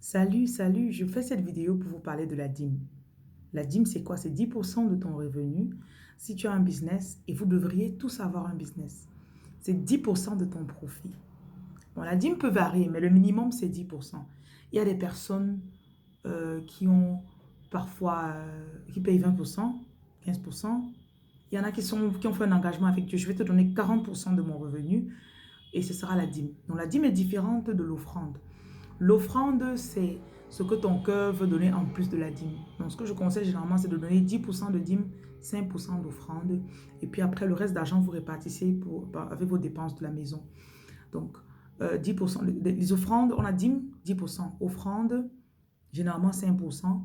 Salut, salut, je fais cette vidéo pour vous parler de la dîme. La dîme, c'est quoi? C'est 10% de ton revenu si tu as un business et vous devriez tous avoir un business. C'est 10% de ton profit. Bon, la dîme peut varier, mais le minimum, c'est 10%. Il y a des personnes qui ont parfois, qui payent 20%, 15%. Il y en a qui ont fait un engagement avec Dieu. Je vais te donner 40% de mon revenu et ce sera la dîme. Donc, la dîme est différente de l'offrande. L'offrande, c'est ce que ton cœur veut donner en plus de la dîme. Donc, ce que je conseille généralement, c'est de donner 10% de dîme, 5% d'offrande. Et puis après, le reste d'argent, vous répartissez avec vos dépenses de la maison. Donc, 10%. Les offrandes, on a dîme, 10%. Offrande, généralement 5%.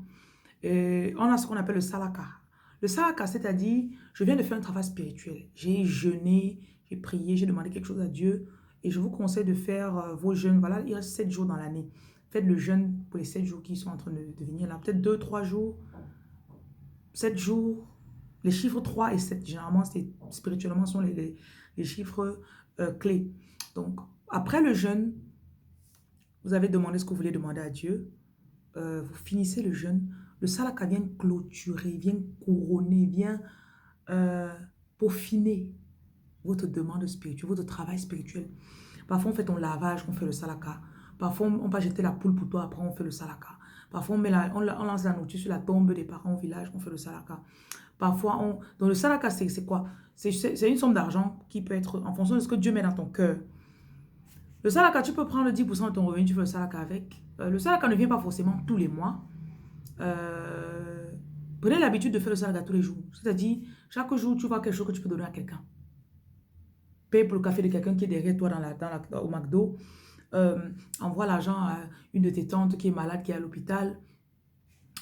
Et on a ce qu'on appelle le salaka. Le salaka, c'est-à-dire, je viens de faire un travail spirituel. J'ai jeûné, j'ai prié, j'ai demandé quelque chose à Dieu. Et je vous conseille de faire vos jeûnes. Voilà, il reste 7 jours dans l'année. Faites le jeûne pour les 7 jours qui sont en train de venir là. Peut-être 2, 3 jours, 7 jours. Les chiffres 3 et 7, généralement, spirituellement, sont les chiffres clés. Donc, après le jeûne, vous avez demandé ce que vous voulez demander à Dieu. Vous finissez le jeûne. Le salaka vient clôturer, vient couronner, vient euh, peaufiner votre demande spirituelle, votre travail spirituel. Parfois, on fait ton lavage, on fait le salaka. Parfois, on va jeter la poule pour toi, après, on fait le salaka. Parfois, on lance la nourriture sur la tombe des parents au village, on fait le salaka. Parfois, donc le salaka, c'est quoi? C'est une somme d'argent qui peut être en fonction de ce que Dieu met dans ton cœur. Le salaka, tu peux prendre 10% de ton revenu, tu fais le salaka avec. Le salaka ne vient pas forcément tous les mois. Euh, Prenez l'habitude de faire le salaka tous les jours. C'est-à-dire, chaque jour, tu vois quelque chose que tu peux donner à quelqu'un. Paye pour le café de quelqu'un qui est derrière toi au McDo. Envoie l'argent à une de tes tantes qui est malade, qui est à l'hôpital.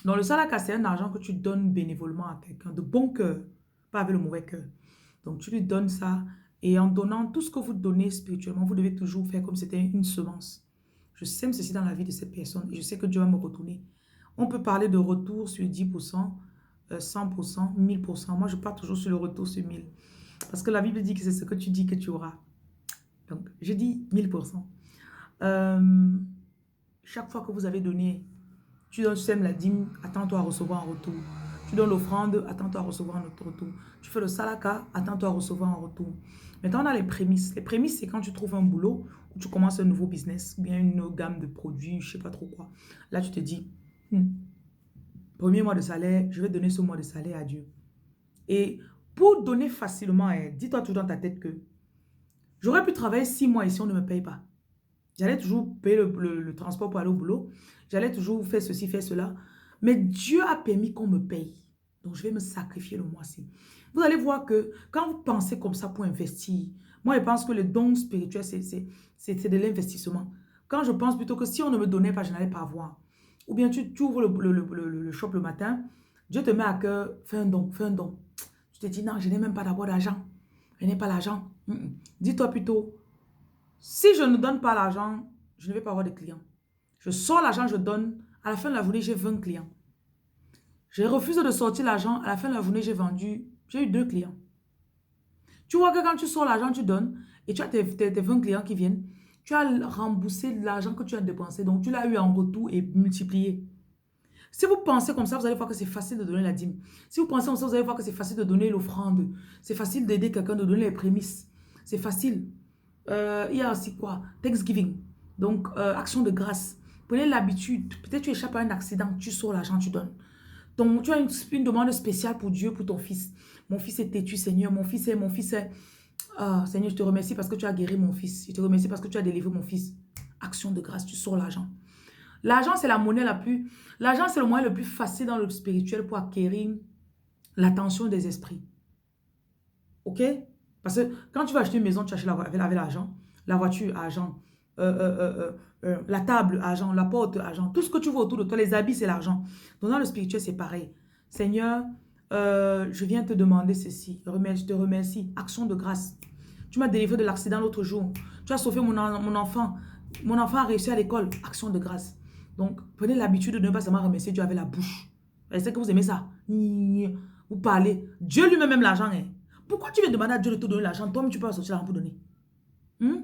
Donc, le salaka, c'est un argent que tu donnes bénévolement à quelqu'un, de bon cœur, pas avec le mauvais cœur. Donc, tu lui donnes ça. Et en donnant tout ce que vous donnez spirituellement, vous devez toujours faire comme si c'était une semence. Je sème ceci dans la vie de cette personne et je sais que Dieu va me retourner. On peut parler de retour sur 10%, 100%, 1000%. Moi, je pars toujours sur le retour sur 1000. Parce que la Bible dit que c'est ce que tu dis que tu auras. Donc, je dis 1000%. Euh, Chaque fois que vous avez donné, tu sèmes la dîme, attends-toi à recevoir un retour. Tu donnes l'offrande, attends-toi à recevoir un autre retour. Tu fais le salaka, attends-toi à recevoir un retour. Maintenant, on a les prémices. Les prémices, c'est quand tu trouves un boulot ou tu commences un nouveau business ou bien une gamme de produits, je ne sais pas trop quoi. Là, tu te dis, premier mois de salaire, je vais donner ce mois de salaire à Dieu. Et pour donner facilement, dis-toi toujours dans ta tête que j'aurais pu travailler 6 mois ici, on ne me paye pas. J'allais toujours payer le transport pour aller au boulot. J'allais toujours faire ceci, faire cela. Mais Dieu a permis qu'on me paye. Donc, je vais me sacrifier le mois-ci. Vous allez voir que quand vous pensez comme ça pour investir, moi, je pense que le don spirituel, c'est de l'investissement. Quand je pense plutôt que si on ne me donnait pas, je n'allais pas avoir. Ou bien tu ouvres le shop le matin, Dieu te met à cœur, fais un don, fais un don. Tu te dis, non, je n'ai même pas d'abord d'argent. Je n'ai pas l'argent. Dis-toi plutôt, si je ne donne pas l'argent, je ne vais pas avoir de clients. Je sors l'argent, je donne. À la fin de la journée, j'ai 20 clients. Je refuse de sortir l'argent. À la fin de la journée, j'ai eu 2 clients. Tu vois que quand tu sors l'argent, tu donnes et tu as tes 20 clients qui viennent. Tu as remboursé l'argent que tu as dépensé. Donc, tu l'as eu en retour et multiplié. Si vous pensez comme ça, vous allez voir que c'est facile de donner la dîme. Si vous pensez comme ça, vous allez voir que c'est facile de donner l'offrande. C'est facile d'aider quelqu'un, de donner les prémices. C'est facile. Il y a aussi quoi? Thanksgiving. Donc, action de grâce. Prenez l'habitude. Peut-être tu échappes à un accident, tu sors l'argent, tu donnes. Donc, tu as une demande spéciale pour Dieu, pour ton fils. Mon fils est têtu, Seigneur. Mon fils est... Ah, Seigneur, je te remercie parce que tu as guéri mon fils. Je te remercie parce que tu as délivré mon fils. Action de grâce, tu sors l'argent. L'argent, c'est la monnaie la plus... L'argent, c'est le moyen le plus facile dans le spirituel pour acquérir l'attention des esprits. OK? Parce que quand tu vas acheter une maison, tu achètes avec l'argent. La voiture, argent. La table, argent. La porte, argent. Tout ce que tu vois autour de toi, les habits, c'est l'argent. Donc dans le spirituel, c'est pareil. Seigneur, je viens te demander ceci. Je te remercie. Action de grâce. Tu m'as délivré de l'accident l'autre jour. Tu as sauvé mon enfant. Mon enfant a réussi à l'école. Action de grâce. Donc, prenez l'habitude de ne pas seulement remercier Dieu avec la bouche. Je sais que vous aimez ça. Vous parlez. Dieu lui-même aime l'argent. Hein. Pourquoi tu veux demander à Dieu de te donner l'argent? Toi-même, tu peux pas sortir l'argent pour donner. Hmm?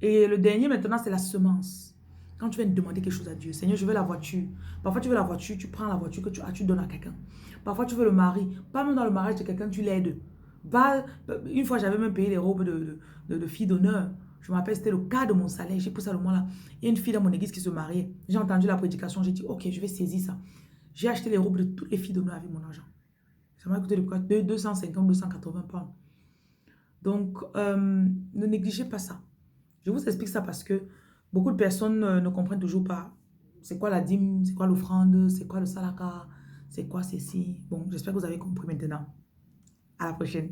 Et le dernier, maintenant, c'est la semence. Quand tu viens de demander quelque chose à Dieu, Seigneur, je veux la voiture. Parfois, tu veux la voiture, tu prends la voiture que tu as, tu donnes à quelqu'un. Parfois, tu veux le mari. Pas même dans le mariage de quelqu'un, tu l'aides. Une fois, j'avais même payé les robes de filles d'honneur. Je me rappelle, c'était le cas de mon salaire. J'ai pris ça le mois là. Il y a une fille dans mon église qui se mariait. J'ai entendu la prédication. J'ai dit, ok, je vais saisir ça. J'ai acheté les robes de toutes les filles d'honneur avec mon argent. Ça m'a coûté 250, 280 pounds. Donc, ne négligez pas ça. Je vous explique ça parce que beaucoup de personnes ne comprennent toujours pas. C'est quoi la dîme, c'est quoi l'offrande, c'est quoi le salaka, c'est quoi ceci. Bon, j'espère que vous avez compris maintenant. À la prochaine.